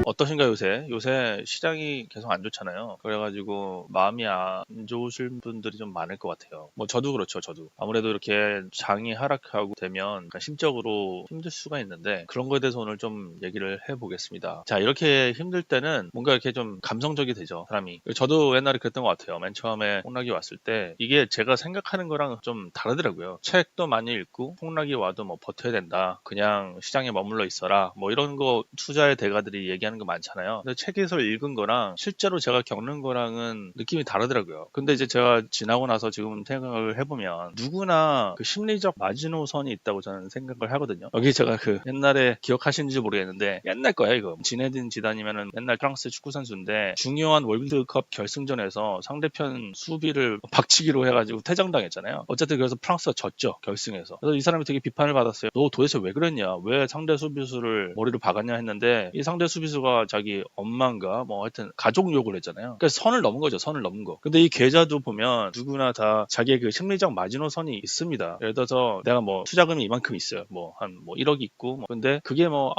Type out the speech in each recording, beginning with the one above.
어떠신가요, 요새? 요새 시장이 계속 안 좋잖아요. 그래가지고 마음이 안 좋으실 분들이 좀 많을 것 같아요. 뭐 저도 그렇죠, 저도. 아무래도 이렇게 장이 하락하고 되면 약간 심적으로 힘들 수가 있는데 그런 거에 대해서 오늘 좀 얘기를 해보겠습니다. 자, 이렇게 힘들 때는 뭔가 이렇게 좀 감성적이 되죠, 사람이. 저도 옛날에 그랬던 것 같아요. 맨 처음에 폭락이 왔을 때 이게 제가 생각하는 거랑 좀 다르더라고요. 책도 많이 읽고 폭락이 와도 뭐 버텨야 된다. 그냥 시장에 머물러 있어라. 뭐 이런 거 투자의 대가들이 얘기하는 거 많잖아요. 근데 책에서 읽은 거랑 실제로 제가 겪는 거랑은 느낌이 다르더라고요. 근데 이제 제가 지나고 나서 지금 생각을 해보면 누구나 그 심리적 마지노선이 있다고 저는 생각을 하거든요. 여기 제가 그 옛날에 기억하시는지 모르겠는데 옛날 거야 이거. 지네딘 지단이면은 옛날 프랑스 축구 선수인데 중요한 월드컵 결승전에서 상대편 수비를 박치기로 해가지고 퇴장당했잖아요. 어쨌든 그래서 프랑스가 졌죠, 결승에서. 그래서 이 사람이 되게 비판을 받았어요. 너 도대체 왜 그랬냐? 왜 상대 수비수를 머리로 박았냐 했는데 이 상대 수비수가 자기 엄마인가 뭐 하여튼 가족 욕을 했잖아요. 그러니까 선을 넘은 거죠, 선을 넘은 거. 근데 이 계좌도 보면 누구나 다 자기의 그 심리적 마지노선이 있습니다. 예를 들어서 내가 뭐 투자금이 이만큼 있어요. 뭐 한 뭐 1억 있고 근데 그게 뭐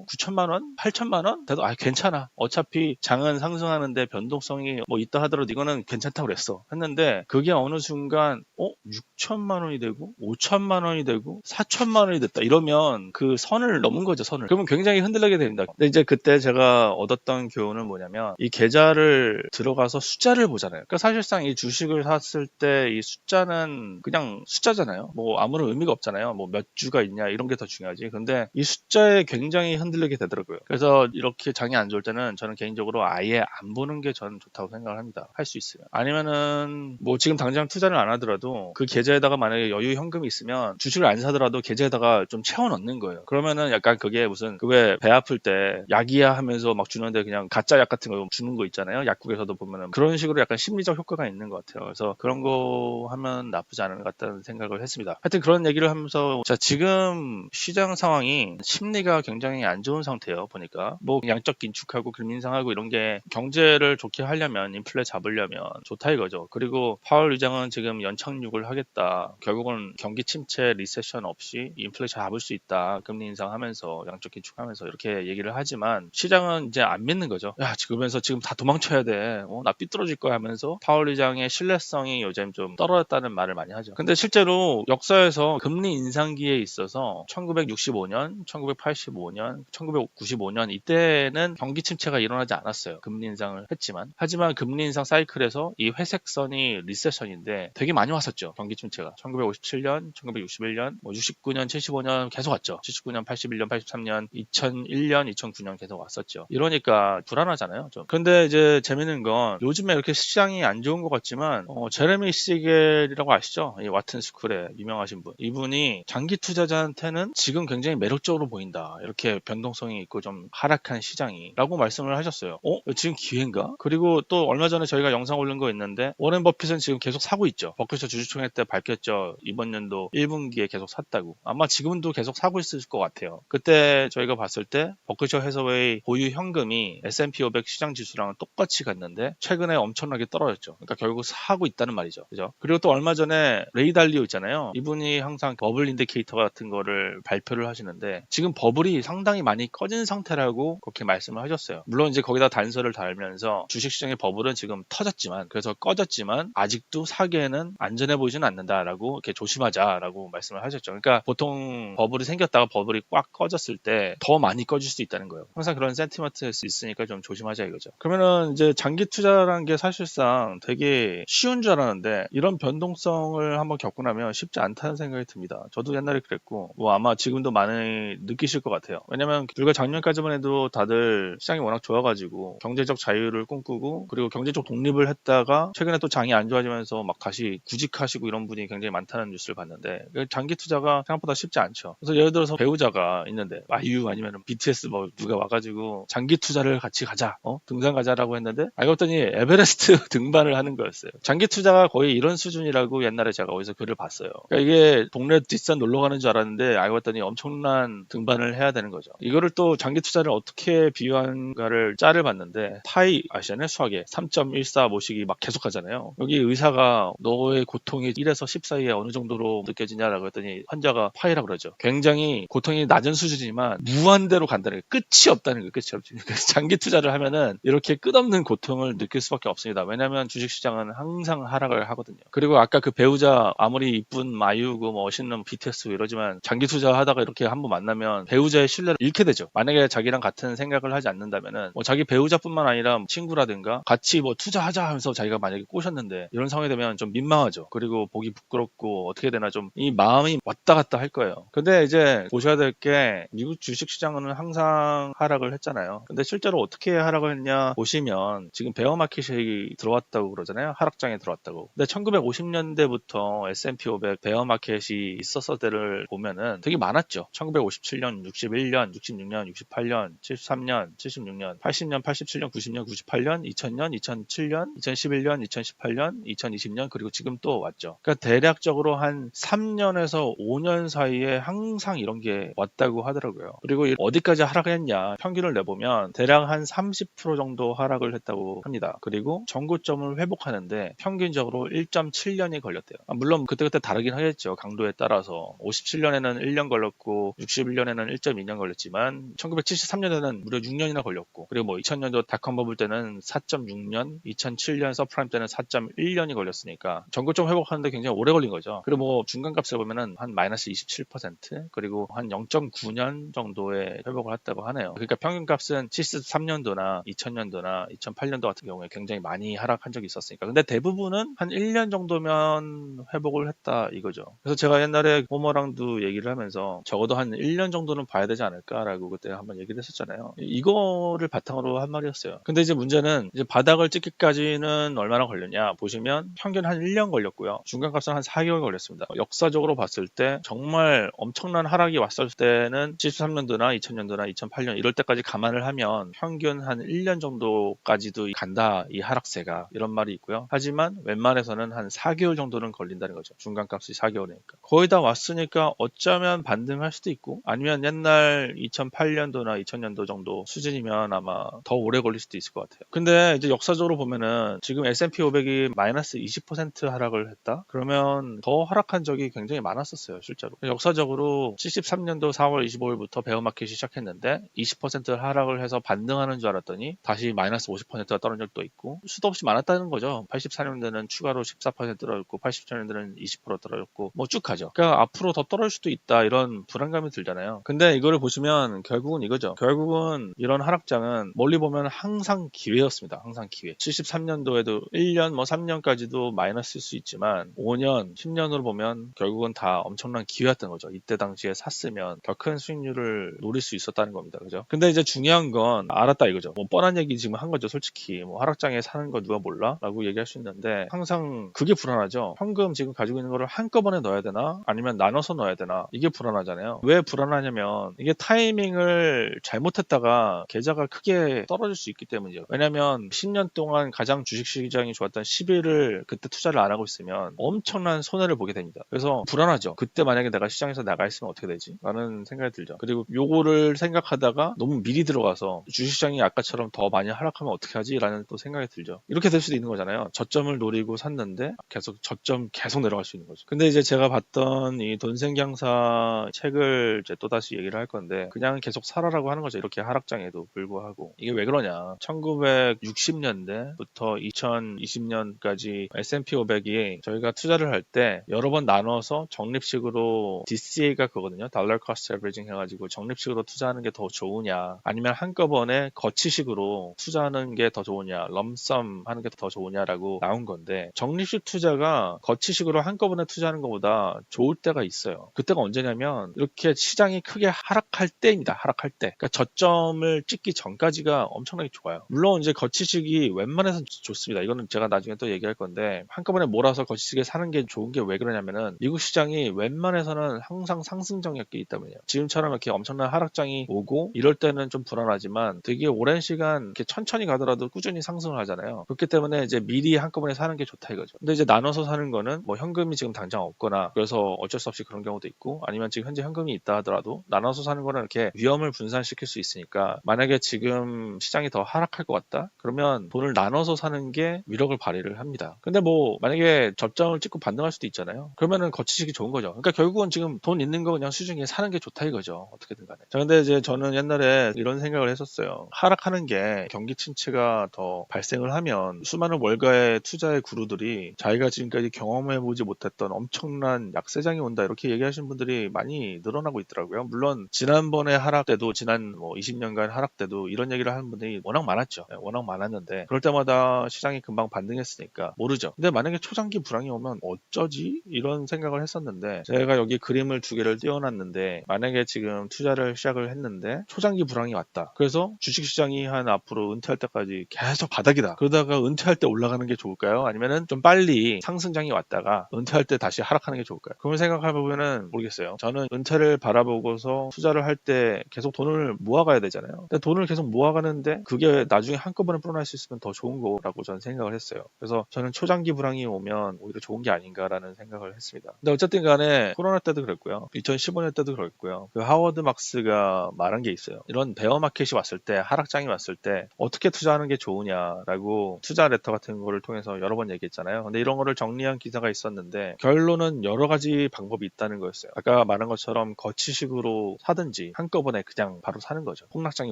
9천만 원, 8천만 원 돼도 괜찮아. 어차피 장은 상승하는데 변동성이 뭐 있다 하더라도 이거는 괜찮다고 그랬어. 했는데 그게 어느 순간 6천만 원이 되고 5천만 원이 되고 4천만 원이 됐다. 이러면 그 선을 넘은 거죠, 선을. 그러면 굉장히 흔들리게 됩니다. 근데 이제 그때 제가 얻었던 교훈은 뭐냐면 이 계좌를 들어가서 숫자를 보잖아요. 그러니까 사실상 이 주식을 샀을 때 이 숫자는 그냥 숫자잖아요. 뭐 아무런 의미가 없잖아요. 뭐 몇 주가 있냐 이런 게 더 중요하지. 근데 이 숫자에 굉장히 흔들리게 되더라고요. 그래서 이렇게 장이 안 좋을 때는 저는 개인적으로 아예 안 보는 게 저는 좋다고 생각을 합니다. 할 수 있으면. 아니면은 뭐 지금 당장 투자를 안 하더라도 그 계좌에다가 만약에 여유 현금이 있으면 주식을 안 사더라도 계좌에다가 좀 채워 넣는 거예요. 그러면은 약간 그게 무슨 그 왜 배 아플 때 약이야 하면서 막 주는데 그냥 가짜 약 같은 거 주는 거 있잖아요. 약국에서도 보면은 그런 식으로 약간 심리적 효과가 있는 것 같아요. 그래서 그런 거 하면 나쁘지 않은 것 같다는 생각을 했습니다. 하여튼 그런 얘기를 하면서 자, 지금 시장 상황이 심리가 굉장히 안 좋은 상태예요. 보니까 뭐 양적 긴축하고 금리 인상하고 이런 게 경제를 좋게 하려면 인플레 잡으려면 좋다 이거죠. 그리고 파월 의장은 지금 연착륙을 하겠다. 결국은 경기 침체 리세션 없이 인플레 잡을 수 있다. 금리 인상하면서 양적 긴축하면서 이렇게 얘기를 하지만 시장은 이제 안 믿는 거죠. 야, 그러면서 지금 다 도망쳐야 돼. 나 삐뚤어질 거야 하면서 파월 의장의 신뢰성이 요즘 좀 떨어졌다는 말을 많이 하죠. 근데 실제로 역사에서 금리 인상기에 있어서 1965년, 1985년, 1995년 이때는 경기 침체가 일어나지 않았어요. 금리 인상을 했지만. 하지만 금리 인상 사이클에서 이 회색선이 리세션인데 되게 많이 왔었죠. 경기 침체가. 1957년, 1961년, 69년, 75년 계속 왔죠. 79년, 81년, 83년, 2001년, 2009년 계속 왔었죠. 이러니까 불안하잖아요. 좀. 근데 이제 재밌는 건 요즘에 이렇게 시장이 안 좋은 것 같지만 제레미 시겔이라고 아시죠? 이 와튼 스쿨의 유명하신 분. 이분이 장기 투자자한테는 지금 굉장히 매력적으로 보인다. 이렇게 변동성이 있고 좀 하락한 시장이 라고 말씀을 하셨어요. 지금 기회인가? 그리고 또 얼마 전에 저희가 영상 올린 거 있는데 워렌 버핏은 지금 계속 사고 있죠. 버크셔 주주총회 때 밝혔죠. 이번 연도 1분기에 계속 샀다고. 아마 지금도 계속 사고 있을 것 같아요. 그때 저희가 봤을 때 버크셔 해서웨이 보유 현금이 S&P 500 시장 지수랑 똑같이 갔는데 최근에 엄청나게 떨어졌죠. 그러니까 결국 사고 있다는 말이죠. 그죠? 그리고 또 얼마 전에 레이 달리오 있잖아요. 이분이 항상 버블 인디케이터 같은 거를 발표를 하시는데 지금 버블이 상당히 많이 꺼진 상태라고 그렇게 말씀을 하셨어요. 물론 이제 거기다 단서를 달면서 주식시장의 버블은 지금 터졌지만 그래서 꺼졌지만 아직도 사기에는 안전해 보이지는 않는다라고 이렇게 조심하자라고 말씀을 하셨죠. 그러니까 보통 버블이 생겼다가 버블이 꽉 꺼졌을 때 더 많이 꺼질 수 있다는 거예요. 항상 그런 센티먼트일 수 있으니까 좀 조심하자 이거죠. 그러면은 이제 장기 투자라는 게 사실상 되게 쉬운 줄 알았는데 이런 변동성을 한번 겪고 나면 쉽지 않다는 생각이 듭니다. 저도 옛날에 그랬고 뭐 아마 지금도 많이 느끼실 것 같아요. 왜냐면 불과 작년까지만 해도 다들 시장이 워낙 좋아가지고 경제적 자유를 꿈꾸고 그리고 경제적 독립을 했다가 최근에 또 장이 안 좋아지면서 막 다시 구직하시고 이런 분이 굉장히 많다는 뉴스를 봤는데 장기 투자가 생각보다 쉽지 않죠. 그래서 예를 들어서 배우자가 있는데 아이유 아니면 BTS 뭐 누가 와가지고 장기 투자를 같이 가자 등산 가자라고 했는데 알고 봤더니 에베레스트 등반을 하는 거였어요. 장기 투자가 거의 이런 수준이라고 옛날에 제가 어디서 글을 봤어요. 그러니까 이게 동네 뒷산 놀러 가는 줄 알았는데 알고 봤더니 엄청난 등반을 해야 되는 거죠. 이거를 또 장기 투자를 어떻게 비유한가를 짤을 봤는데 타이 아시잖아요. 수학에 3.14 모시기 막 계속 하잖아요. 여기 의사가 너의 고통이 1에서 10 사이에 어느 정도로 느껴지냐라고 했더니 환자가 파이라고 그러죠. 굉장히 고통이 낮은 수준이지만 무한대로 간다는 거예요. 끝이 없다는 거예요. 죽겠죠. 그래서 장기 투자를 하면은 이렇게 끝없는 고통을 느낄 수밖에 없습니다. 왜냐하면 주식시장은 항상 하락을 하거든요. 그리고 아까 그 배우자 아무리 이쁜 마유고 멋있는 BTS 이러지만 장기 투자하다가 이렇게 한번 만나면 배우자의 신뢰를 잃게 되죠. 만약에 자기랑 같은 생각을 하지 않는다면은 뭐 자기 배우자뿐만 아니라 친구라든가 같이 뭐 투자하자 하면서 자기가 만약에 꼬셨는데 이런 상황이 되면 좀 민망하죠. 그리고 보기 부끄럽고 어떻게 되나 좀 이 마음이 왔다 갔다 할 거예요. 근데 이제 보셔야 될 게 미국 주식시장은 항상 하락을 했잖아요. 근데 실제로 어떻게 하락을 했냐 보시면 지금 베어마켓이 들어왔다고 그러잖아요. 하락장에 들어왔다고. 근데 1950년대부터 S&P 500 베어마켓이 있었을 때를 보면은 되게 많았죠. 1957년, 61년, 66년, 68년, 73년, 76년, 80년, 87년, 90년, 98년, 2000년, 2007년, 2011년, 2018년, 2020년 그리고 지금 또 왔죠. 그러니까 대략적으로 한 3년에서 5년 사이에 항상 이런 게 왔다고 하더라고요. 그리고 어디까지 하락했냐 평균을 내보면 대략 한 30% 정도 하락을 했다고 합니다. 그리고 전고점을 회복하는데 평균적으로 1.7년이 걸렸대요. 물론 그때그때 다르긴 하겠죠. 강도에 따라서 57년에는 1년 걸렸고 61년에는 1.2년 걸렸지만 1973년에는 무려 6년이나 걸렸고 그리고 뭐 2000년도 닷컴 버블 때는 4.6년 2007년 서프라임 때는 4.1년이 걸렸으니까 전고점 회복하는데 굉장히 오래 걸린 거죠. 그리고 뭐 중간값을 보면은 한 마이너스 27% 그리고 한 0.9년 정도의 회복을 했다고 하네요. 그러니까 평균값은 73년도나 2000년도나 2008년도 같은 경우에 굉장히 많이 하락한 적이 있었으니까. 근데 대부분은 한 1년 정도면 회복을 했다 이거죠. 그래서 제가 옛날에 모모랑도 얘기를 하면서 적어도 한 1년 정도는 봐야 되지 않을까라고 그때 한번 얘기를 했었잖아요. 이거를 바탕으로 한 말이었어요. 근데 이제 문제는 이제 바닥을 찍기까지는 얼마나 걸렸냐 보시면 평균 한 1년 걸렸고요. 중간값은 한 4개월 걸렸습니다. 역사적으로 봤을 때 정말 엄청난 하락이 왔을 때는 73년도나 2000년도나 2008년 이럴 때까지 감안을 하면 평균 한 1년 정도까지도 간다 이 하락세가 이런 말이 있고요. 하지만 웬만해서는 한 4개월 정도는 걸린다는 거죠. 중간값이 4개월이니까. 거의 다 왔으니까 어쩌면 반등할 수도 있고 아니면 옛날 2008년도나 2000년도 정도 수준이면 아마 더 오래 걸릴 수도 있을 것 같아요. 근데 이제 역사적으로 보면은 지금 S&P 500이 마이너스 20% 하락을 했다? 그러면 더 하락한 적이 굉장히 많았었어요. 실제로. 역사적으로 73년도 4월 25일부터 베어마켓이 시작했는데 20% 하락을 해서 반등하는 줄 알았더니 다시 마이너스 50%가 떨어진 적도 있고 수도 없이 많았다는 거죠. 84년도는 추가로 14% 떨어졌고 87년도는 20% 떨어졌고 뭐 쭉 가죠. 그러니까 앞으로 더 떨어질 수도 있다 이런 불안감이 들잖아요. 근데 이거를 보시면 결국은 이거죠. 결국은 이런 하락장은 멀리 보면 항상 기회였습니다. 항상 기회. 73년도에도 1년 뭐 3년까지도 마이너스일 수 있지만 5년, 10년으로 보면 결국은 다 엄청난 기회였던 거죠. 이때 당시에 샀으면 더 큰 수익률을 노릴 수 있었다는 겁니다. 그죠? 근데 이제 중요한 건 알았다 이거죠. 뭐 뻔한 얘기 지금 한 거죠. 솔직히 뭐 하락장에 사는 거 누가 몰라? 라고 얘기할 수 있는데 항상 그게 불안하죠. 현금 지금 가지고 있는 거를 한꺼번에 넣어야 되나? 아니면 나눠서 넣어야 되나? 이게 불안하잖아요. 왜 불안하냐면 이게 타이밍을 잘못했다가 계좌가 크게 떨어질 수 있기 때문이죠. 왜냐면 10년 동안 가장 주식시장이 좋았던 10일을 그때 투자를 안 하고 있으면 엄청난 손해를 보게 됩니다. 그래서 불안하죠. 그때 만약에 내가 시장에서 나가 있으면 어떻게 되지? 라는 생각이 들죠. 그리고 요거를 생각하다가 너무 미리 들어가서 주식시장이 아까처럼 더 많이 하락하면 어떻게 하지? 라는 또 생각이 들죠. 이렇게 될 수도 있는 거잖아요. 저점을 노리고 샀는데 계속 저점 계속 내려갈 수 있는 거죠. 근데 이제 제가 봤던 이 돈생경사 책을 이제 또다시 얘기를 할 건데 그냥 계속 살아라고 하는 거죠. 이렇게 하락장에도 불구하고. 이게 왜 그러냐. 1960년대부터 2020년까지 S&P 500이 저희가 투자를 할 때 여러 번 나눠서 적립식으로 DCA가 그거거든요. 달러 코스트 에버리징 해가지고 적립식으로 투자하는 게 더 좋으냐 아니면 한꺼번에 거치식으로 투자하는 게 더 좋으냐 럼썸 하는 게 더 좋으냐라고 나온 건데 적립식 투자가 거치식으로 한꺼번에 투자하는 것보다 좋을 때가 있어요. 그때가 언제냐면 이렇게 시장이 크게 하락할 때입니다. 하락할 때. 그러니까 저점을 찍기 전까지가 엄청나게 좋아요. 물론 이제 거치식이 웬만해서 좋습니다. 이거는 제가 나중에 또 얘기할 건데 한꺼번에 몰아서 거치식에 사는 게 좋은 게 왜 그러냐면은 미국 시장이 웬만해서는 항상 상승정이었기 때문이에요. 지금처럼 이렇게 엄청난 하락장이 오고 이럴 때는 좀 불안하지만 되게 오랜 시간 이렇게 천천히 가더라도 꾸준히 상승을 하잖아요. 그렇기 때문에 이제 미리 한꺼번에 사는 게 좋다 이거죠. 근데 이제 나눠서 사는 거는 뭐 현금이 지금 당장 없거나 그래서 어쩔 수 없이 그런 경우도 있고 아니면 지금 현재 현금이 있다 하더라도 나눠서 사는 거는 이렇게 위험을 분산시킬 수 있으니까 만약에 지금 시장이 더 하락할 것 같다? 그러면 돈을 나눠서 사는 게 위력을 발휘를 합니다. 근데 뭐 만약에 저점을 찍고 반등할 수도 있잖아요. 그러면은 거치식이 좋은 거죠. 그러니까 결국은 지금 돈 있는 거 그냥 수중에 사는 게 좋다 이거죠. 어떻게든 간에. 자, 근데 이제 저는 옛날에 이런 이런 생각을 했었어요. 하락하는 게 경기 침체가 더 발생을 하면 수많은 월가의 투자의 구루들이 자기가 지금까지 경험해보지 못했던 엄청난 약세장이 온다 이렇게 얘기하시는 분들이 많이 늘어나고 있더라고요. 물론 지난번에 하락 때도 지난 20년간 하락 때도 이런 얘기를 하는 분들이 워낙 많았죠. 워낙 많았는데 그럴 때마다 시장이 금방 반등했으니까 모르죠. 근데 만약에 초장기 불황이 오면 어쩌지? 이런 생각을 했었는데 제가 여기 그림을 두 개를 띄워놨는데 만약에 지금 투자를 시작을 했는데 초장기 불황이 왔다. 그래서 주식시장이 한 앞으로 은퇴할 때까지 계속 바닥이다. 그러다가 은퇴할 때 올라가는 게 좋을까요? 아니면은 좀 빨리 상승장이 왔다가 은퇴할 때 다시 하락하는 게 좋을까요? 그걸 생각해보면은 모르겠어요. 저는 은퇴를 바라보고서 투자를 할 때 계속 돈을 모아가야 되잖아요. 근데 돈을 계속 모아가는데 그게 나중에 한꺼번에 불어날 수 있으면 더 좋은 거라고 저는 생각을 했어요. 그래서 저는 초장기 불황이 오면 오히려 좋은 게 아닌가라는 생각을 했습니다. 근데 어쨌든 간에 코로나 때도 그랬고요. 2015년 때도 그랬고요. 그 하워드 막스가 말한 게 있어요. 이런 베어 마켓이 왔을 때, 하락장이 왔을 때 어떻게 투자하는 게 좋으냐라고 투자 레터 같은 거를 통해서 여러 번 얘기했잖아요. 근데 이런 거를 정리한 기사가 있었는데 결론은 여러 가지 방법이 있다는 거였어요. 아까 말한 것처럼 거치식으로 사든지 한꺼번에 그냥 바로 사는 거죠. 폭락장이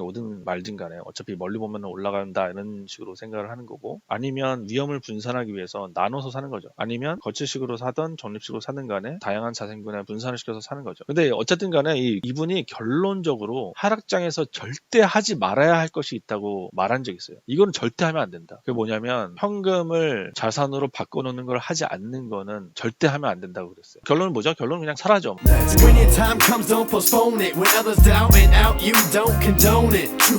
오든 말든 간에 어차피 멀리 보면 올라간다 이런 식으로 생각을 하는 거고 아니면 위험을 분산하기 위해서 나눠서 사는 거죠. 아니면 거치식으로 사든 적립식으로 사든 간에 다양한 자생분에 분산을 시켜서 사는 거죠. 근데 어쨌든 간에 이분이 결론적으로 하락장에서 절대 하지 말아야 할 것이 있다고 말한 적이 있어요. 이거는 절대 하면 안 된다. 그게 뭐냐면 현금을 자산으로 바꿔놓는 걸 하지 않는 거는 절대 하면 안 된다고 그랬어요. 결론은 뭐죠? 결론은 그냥 사라져. When your time comes, don't postpone it. When others down and out, you don't condone it.